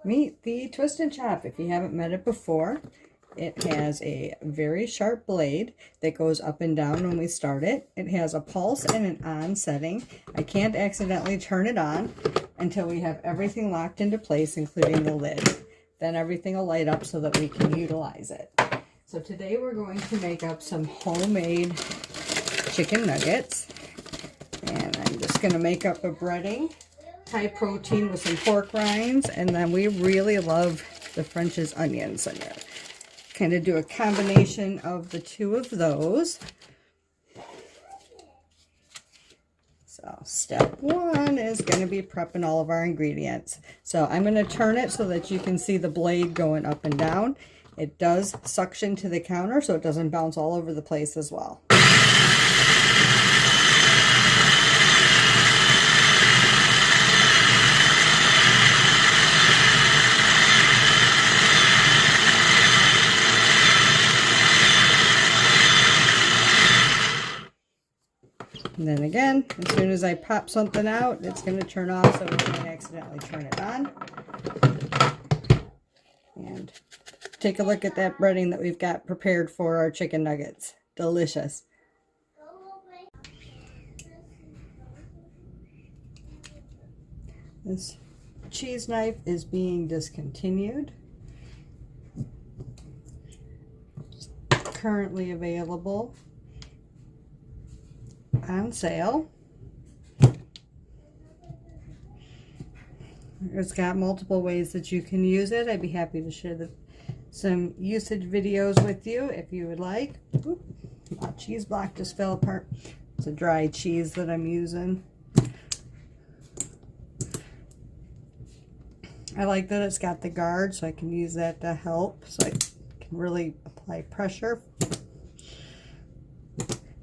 Meet the Twist and Chop. If you haven't met it before, it has a very sharp blade that goes up and down when we start it. It has a pulse and an on setting. I can't accidentally turn it on until we have everything locked into place, including the lid. Then everything will light up so that we can utilize it. So today we're going to make up some homemade chicken nuggets. And I'm just going to make up a breading, high protein with some pork rinds, and then we really love the French's onions in there. Kind of do a combination of the two of those. So step one is going to be prepping all of our ingredients. So I'm going to turn it so that you can see the blade going up and down. It does suction to the counter so it doesn't bounce all over the place as well. And then again, as soon as I pop something out, it's going to turn off so we can't accidentally turn it on. And take a look at that breading that we've got prepared for our chicken nuggets. Delicious. This cheese knife is being discontinued. It's currently available on sale. It's got multiple ways that you can use it. I'd be happy to share some usage videos with you if you would like. Oop, my cheese block just fell apart. It's a dry cheese that I'm using. I like that it's got the guard, so I can use that to help, so I can really apply pressure.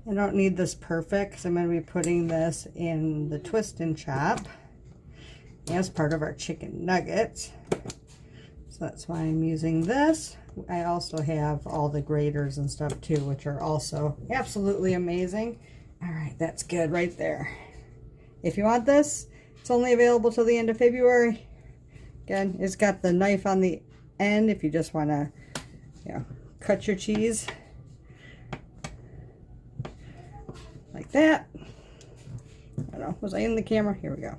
I don't need this perfect because I'm going to be putting this in the Twist and Chop as part of our chicken nuggets. So that's why I'm using this. I also have all the graters and stuff too, which are also absolutely amazing. All right, that's good right there. If you want this, it's only available till the end of February. Again, it's got the knife on the end if you just want to, cut your cheese. Like that. I don't know, was I in the camera? Here we go.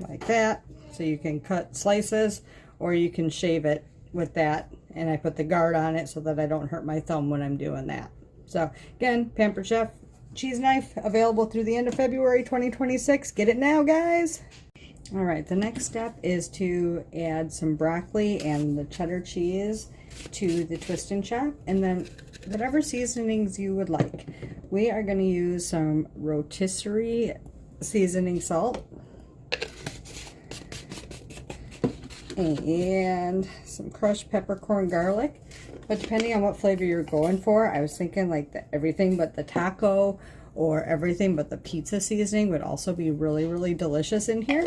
Like that. So you can cut slices or you can shave it with that. And I put the guard on it so that I don't hurt my thumb when I'm doing that. So again, Pampered Chef cheese knife available through the end of February 2026. Get it now, guys. All right, the next step is to add some broccoli and the cheddar cheese to the Twist and Chop, and then whatever seasonings you would like. We are going to use some rotisserie seasoning salt and some crushed peppercorn garlic, but depending on what flavor you're going for, I was thinking like everything but the taco or everything but the pizza seasoning would also be really, really delicious in here.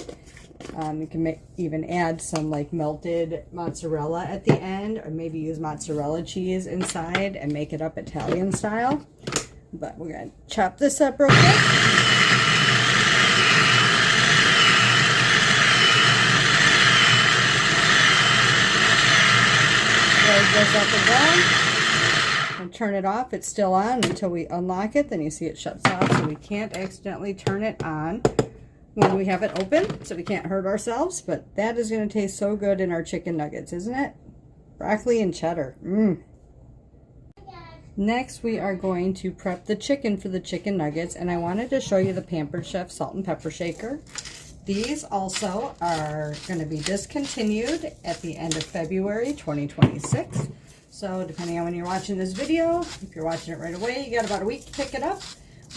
You can even add some like melted mozzarella at the end, or maybe use mozzarella cheese inside and make it up Italian style. But we're going to chop this up real quick. It goes up and down. And turn it off. It's still on until we unlock it. Then you see it shuts off, so we can't accidentally turn it on when we have it open, so we can't hurt ourselves. But that is going to taste so good in our chicken nuggets, isn't it? Broccoli and cheddar. Next, we are going to prep the chicken for the chicken nuggets, and I wanted to show you the Pampered Chef salt and pepper shaker. These also are going to be discontinued at the end of February 2026. So depending on when you're watching this video, if you're watching it right away, you got about a week to pick it up.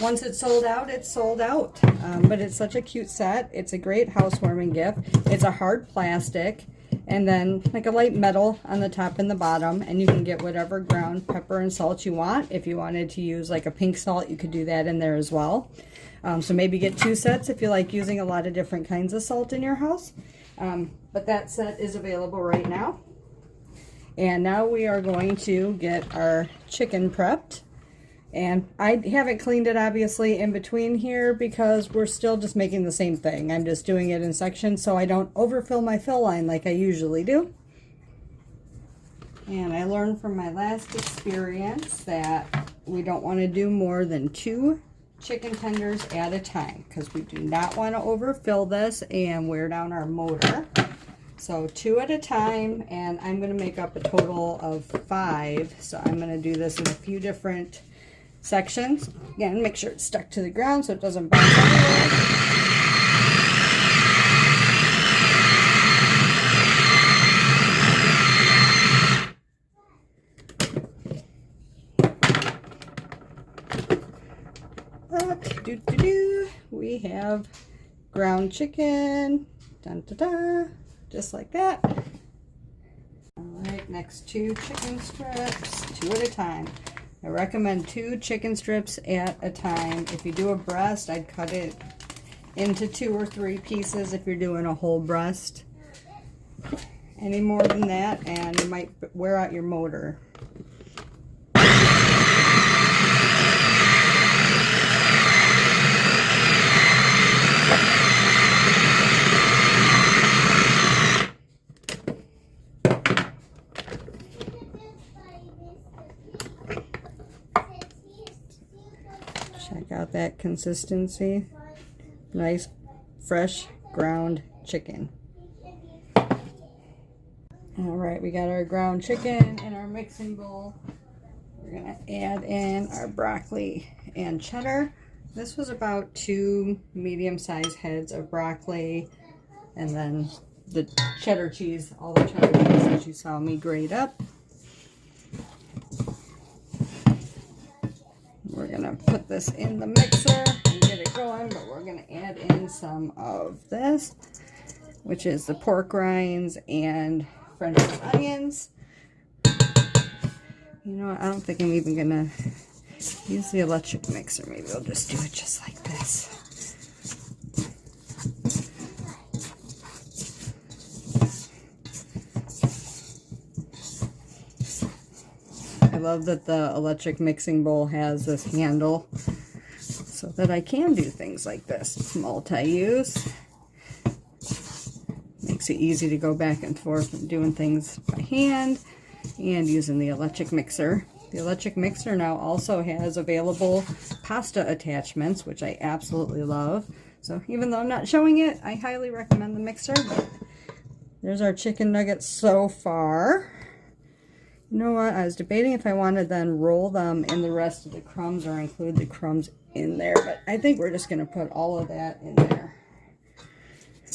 Once it's sold out, it's sold out. But it's such a cute set. It's a great housewarming gift. It's a hard plastic and then like a light metal on the top and the bottom, and you can get whatever ground pepper and salt you want. If you wanted to use like a pink salt, you could do that in there as well. So maybe get 2 sets if you like using a lot of different kinds of salt in your house. But that set is available right now. And now we are going to get our chicken prepped. And I haven't cleaned it obviously in between here because we're still just making the same thing. I'm just doing it in sections so I don't overfill my fill line like I usually do. And I learned from my last experience that we don't want to do more than 2 chicken tenders at a time because we do not want to overfill this and wear down our motor. So 2 at a time, and I'm going to make up a total of 5. So I'm going to do this in a few different sections. Again, make sure it's stuck to the ground so it doesn't bounce anywhere. We have ground chicken, dun, dun, dun, just like that. All right, next 2 chicken strips, 2 at a time. I recommend 2 chicken strips at a time. If you do a breast, I'd cut it into 2 or 3 pieces if you're doing a whole breast. Any more than that, and you might wear out your motor. Check out that consistency. Nice, fresh, ground chicken. All right, we got our ground chicken in our mixing bowl. We're gonna add in our broccoli and cheddar. This was about 2 medium-sized heads of broccoli, and then the cheddar cheese, all the cheddar cheese that you saw me grate up. We're gonna put this in the mixer and get it going, but we're gonna add in some of this, which is the pork rinds and French onions. You know what, I don't think I'm even gonna use the electric mixer. Maybe I'll just do it just like this. I love that the electric mixing bowl has this handle so that I can do things like this. It's multi-use. Makes it easy to go back and forth and doing things by hand and using the electric mixer. The electric mixer now also has available pasta attachments, which I absolutely love. So even though I'm not showing it, I highly recommend the mixer. But there's our chicken nuggets so far. You know what? I was debating if I wanted to then roll them in the rest of the crumbs or include the crumbs in there, but I think we're just going to put all of that in there. It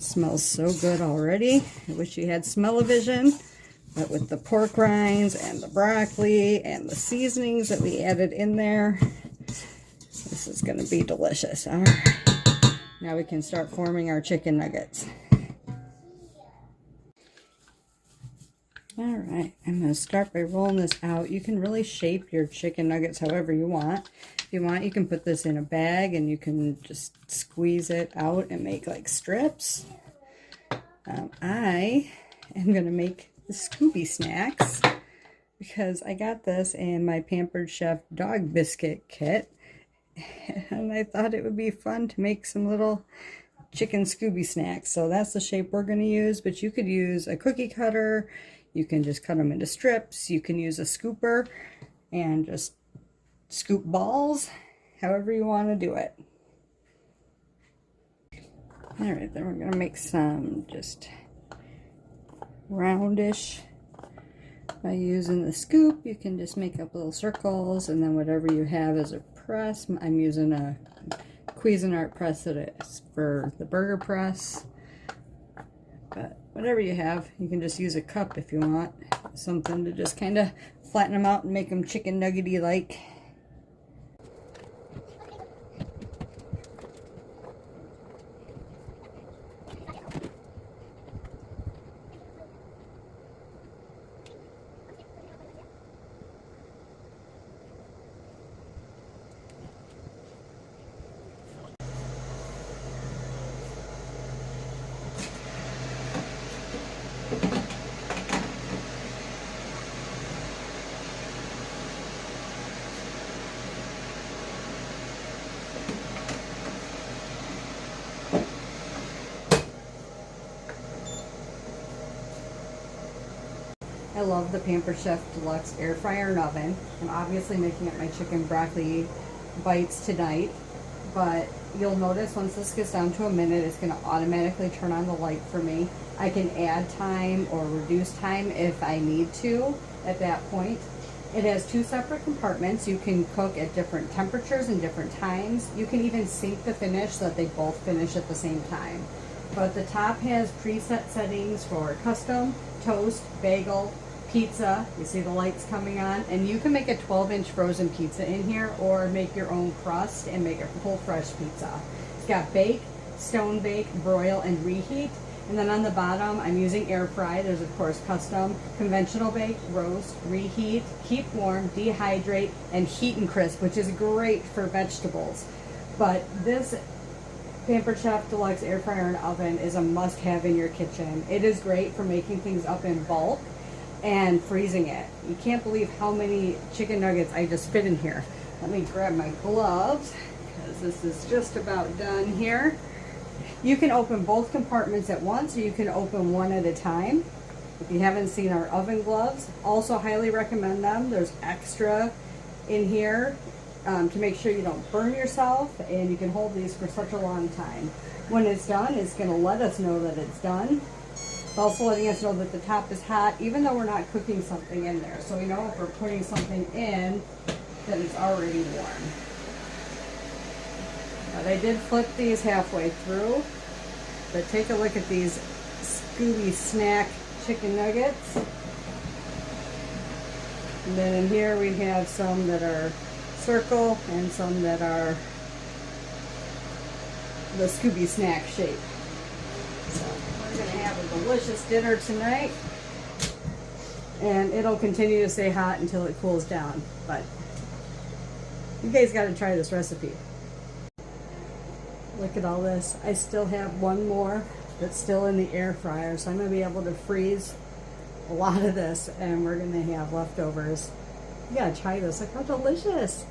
smells so good already. I wish you had smell-o-vision, but with the pork rinds and the broccoli and the seasonings that we added in there, this is going to be delicious. All right. Now we can start forming our chicken nuggets. All right, I'm going to start by rolling this out. You can really shape your chicken nuggets however you want. If you want, you can put this in a bag and you can just squeeze it out and make like strips. I am going to make the Scooby snacks because I got this in my Pampered Chef dog biscuit kit. And I thought it would be fun to make some little chicken Scooby snacks. So that's the shape we're going to use, but you could use a cookie cutter. You can just cut them into strips. You can use a scooper and just scoop balls, however you want to do it. All right, then we're going to make some just roundish. By using the scoop, you can just make up little circles, and then whatever you have as a press. I'm using a Cuisinart press that is for the burger press. But whatever you have, you can just use a cup if you want. Something to just kind of flatten them out and make them chicken nuggety like. I love the Pampered Chef Deluxe Air Fryer and Oven. I'm obviously making up my chicken broccoli bites tonight, but you'll notice once this gets down to a minute, it's going to automatically turn on the light for me. I can add time or reduce time if I need to at that point. It has 2 separate compartments. You can cook at different temperatures and different times. You can even sync the finish so that they both finish at the same time. But the top has preset settings for custom, toast, bagel, pizza. You see the lights coming on, and you can make a 12-inch frozen pizza in here or make your own crust and make a full fresh pizza. It's got bake, stone bake, broil, and reheat. And then on the bottom, I'm using air fry. There's of course custom, conventional bake, roast, reheat, keep warm, dehydrate, and heat and crisp, which is great for vegetables. But this Pampered Chef Deluxe Air Fryer and Oven is a must-have in your kitchen. It is great for making things up in bulk and freezing it. You can't believe how many chicken nuggets I just fit in here. Let me grab my gloves because this is just about done here. You can open both compartments at once, or you can open one at a time. If you haven't seen our oven gloves, also highly recommend them. There's extra in here to make sure you don't burn yourself, and you can hold these for such a long time. When it's done, it's going to let us know that it's done. It's also letting us know that the top is hot, even though we're not cooking something in there. So we know if we're putting something in, that it's already warm. But I did flip these halfway through. But take a look at these Scooby snack chicken nuggets. And then in here we have some that are circle and some that are the Scooby snack shape. So we're going to have a delicious dinner tonight. And it'll continue to stay hot until it cools down. But you guys got to try this recipe. Look at all this. I still have one more that's still in the air fryer, so I'm going to be able to freeze a lot of this, and we're going to have leftovers. You got to try this. Look how delicious.